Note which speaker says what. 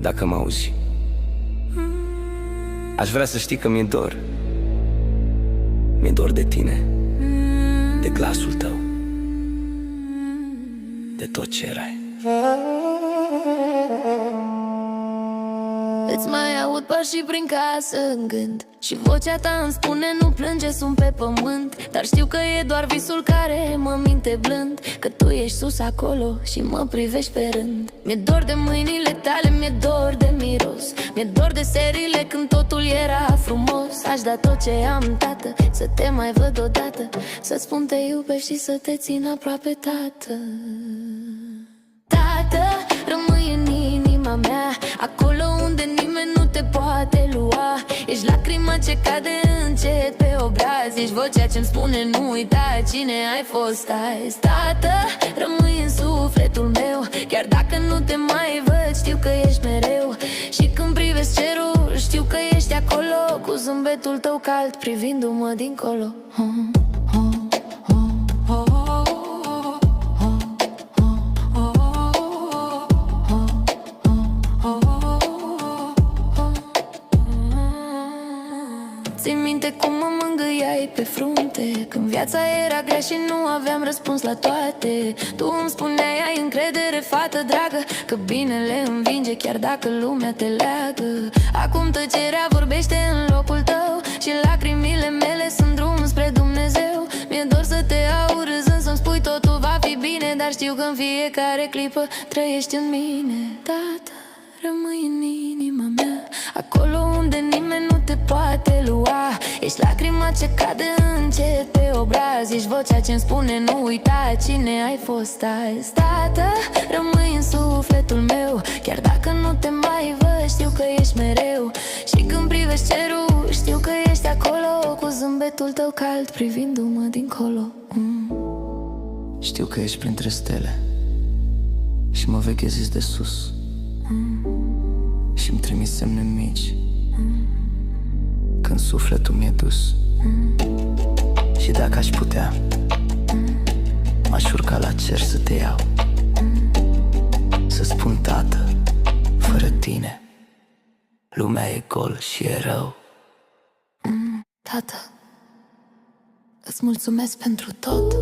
Speaker 1: dacă mă auzi, aș vrea să știi că mi-e dor. Mi-e dor de tine, de glasul tău, de tot ce erai.
Speaker 2: Îți mai aud pașii prin casă în gând și vocea ta îmi spune nu plânge, sunt pe pământ. Dar știu că e doar visul care mă minte blând, că tu ești sus acolo și mă privești pe rând. Mi-e dor de mâinile tale, mi-e dor de miros, mi-e dor de serile când totul era frumos. Aș da tot ce am, tată, să te mai văd odată, să spun te iubești și să te țin aproape, tată. Tată, rămâi în inima mea, acolo unde nimeni nu te poate lua. Ești lacrima ce cade încet pe obraz, ești vocea ce-mi spune nu uita cine ai fost azi. Tată, rămâi în sufletul meu, chiar dacă nu te mai văd, știu că ești mereu. Și când privesc cerul, știu că ești acolo, cu zâmbetul tău cald, privindu-mă dincolo. Țin minte cum mă mângâiai pe frunte când viața era grea și nu aveam răspuns la toate. Tu îmi spuneai ai încredere, fată dragă, că binele învinge chiar dacă lumea te leagă. Acum tăcerea vorbește în locul tău și lacrimile mele sunt drum spre Dumnezeu. Mi-e dor să te aud râzând, să-mi spui totul va fi bine, dar știu că în fiecare clipă trăiești în mine. Tată, rămâi în inima mea, acolo unde nimeni nu te poate lua. Ești lacrima ce cade încet pe obraz, ești vocea ce-mi spune nu uita cine ai fost azi. Tată, rămâi în sufletul meu, chiar dacă nu te mai văd, știu că ești mereu. Și când privești cerul, știu că ești acolo, cu zâmbetul tău cald, privindu-mă dincolo.
Speaker 3: Știu că ești printre stele și mă veghezi de sus și-mi trimis semne mici când sufletul mi-e dus. Și dacă aș putea, m-aș urca la cer să te iau, să spun tată, fără tine lumea e gol și e rău.
Speaker 2: Tată, îți mulțumesc pentru tot.